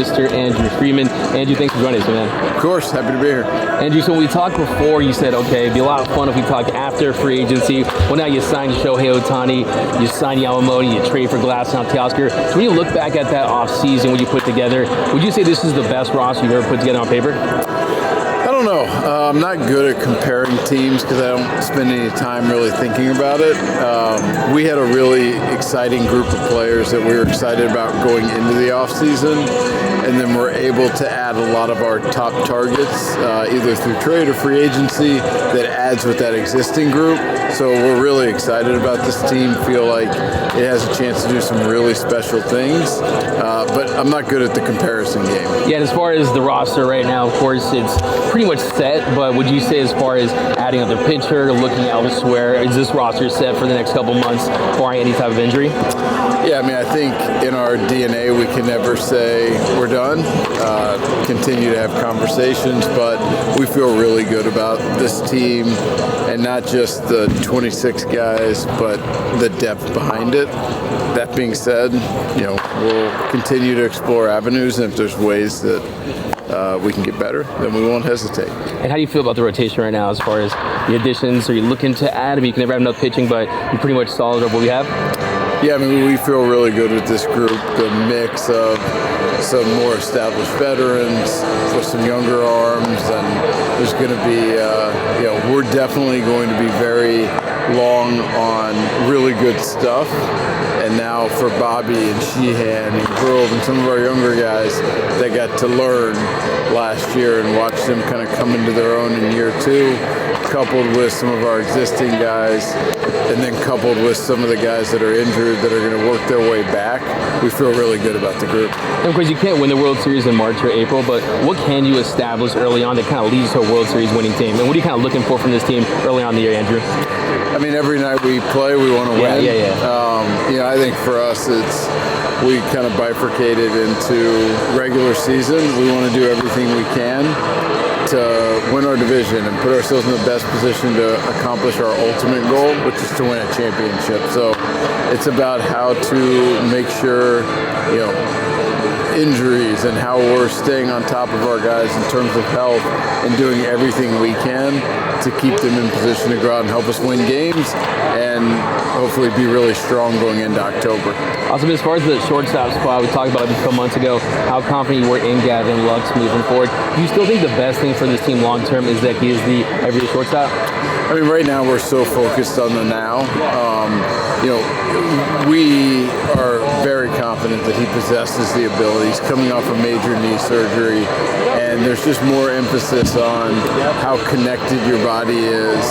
Mr. Andrew Friedman. Andrew, thanks for joining us, man. Of course, happy to be here. Andrew, so when we talked before, you said, okay, it'd be a lot of fun if we talked after free agency. Well, now you signed Shohei Ohtani, you signed Yamamoto, you trade for Glasnow, Teoscar. So when you look back at that offseason, what you put together, would you say this is the best roster you've ever put together on paper? I don't know. I'm not good at comparing teams because I don't spend any time really thinking about it. We had a really exciting group of players that we were excited about going into the offseason, and then we're able to add a lot of our top targets, either through trade or free agency, that adds with that existing group. So we're really excited about this team, feel like it has a chance to do some really special things, but I'm not good at the comparison game. Yeah, and as far as the roster right now, of course, it's pretty much set, but would you say as far as adding another pitcher, looking elsewhere, is this roster set for the next couple months, barring any type of injury? Yeah, I mean, I think in our DNA we can never say we're done. Continue to have conversations, but we feel really good about this team, and not just the 26 guys, but the depth behind it. That being said, we'll continue to explore avenues, and if there's ways that we can get better, then we won't hesitate. And how do you feel about the rotation right now as far as the additions? Are you looking to add? I mean, you can never have enough pitching, but you're pretty much solid of what we have? Yeah, I mean, we feel really good with this group. The mix of some more established veterans with some younger arms, and there's going to be, we're definitely going to be very long on really good stuff. And now for Bobby and Sheehan and Grove and some of our younger guys that got to learn last year and watch them kind of come into their own in year two, coupled with some of our existing guys, and then coupled with some of the guys that are injured that are going to work their way back, we feel really good about the group. And of course, you can't win the World Series in March or April, but what can you establish early on that kind of leads to a World Series winning team? And what are you kind of looking for from this team early on in the year, Andrew? I mean, every night we play, we want to win. I think for us, we kind of bifurcated into regular season. We want to do everything we can to win our division and put ourselves in the best position to accomplish our ultimate goal, which is to win a championship. So it's about how to make sure, injuries and how we're staying on top of our guys in terms of health and doing everything we can to keep them in position to go out and help us win games and hopefully be really strong going into October. Also, as far as the shortstop spot, we talked about it a couple months ago, how confident you were in Gavin Lux moving forward. Do you still think the best thing for this team long term is that he is the everyday shortstop? I mean, right now we're so focused on the now. We are very confident that he possesses the abilities, coming off a major knee surgery, and there's just more emphasis on how connected your body is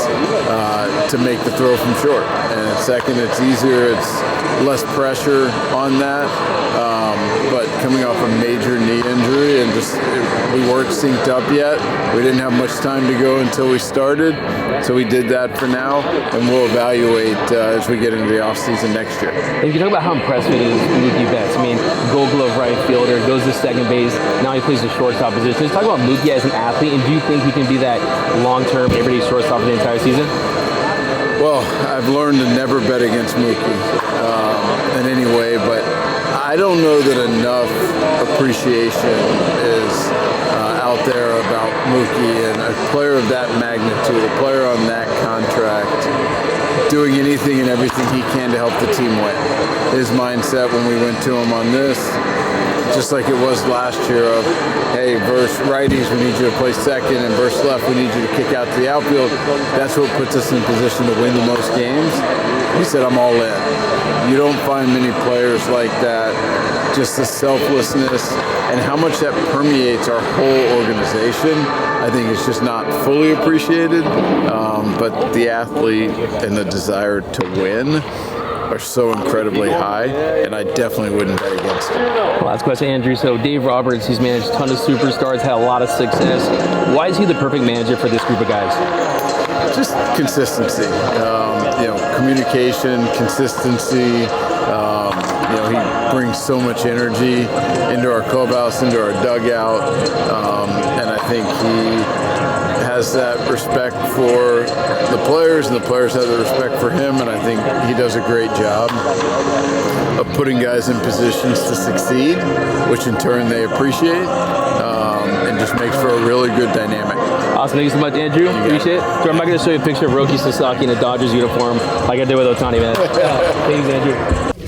to make the throw from short. And second, it's easier, it's less pressure on that. But coming off a major knee injury and we weren't synced up yet. We didn't have much time to go until we started, so we did that for now, and we'll evaluate as we get into the offseason next year. And if you talk about how impressive it is Mookie Betts, I mean, Gold Glove right fielder, goes to second base, now he plays the shortstop position. Let's talk about Mookie as an athlete, and do you think he can be that long-term everyday shortstop for the entire season? Well, I've learned to never bet against Mookie in any way, but I don't know that enough appreciation is out there about Mookie, and a player of that magnitude, a player on that contract, doing anything and everything he can to help the team win. His mindset when we went to him on this, just like it was last year of, hey, versus righties, we need you to play second, and versus left, we need you to kick out to the outfield. That's what puts us in position to win the most games. He said, I'm all in. You don't find many players like that, just the selflessness and how much that permeates our whole organization. I think it's just not fully appreciated, but the athlete and the desire to win are so incredibly high, and I definitely wouldn't bet against him. Last question, Andrew. So Dave Roberts, he's managed a ton of superstars, had a lot of success. Why is he the perfect manager for this group of guys? Just consistency, communication, consistency. He brings so much energy into our clubhouse, into our dugout, and I think he has has that respect for the players, and the players have the respect for him, and I think he does a great job of putting guys in positions to succeed, which in turn they appreciate, and just makes for a really good dynamic. Awesome. Thank you so much, Andrew. Appreciate it. So I'm not going to show you a picture of Roki Sasaki in a Dodgers uniform like I did with Ohtani, man. Thanks, Andrew.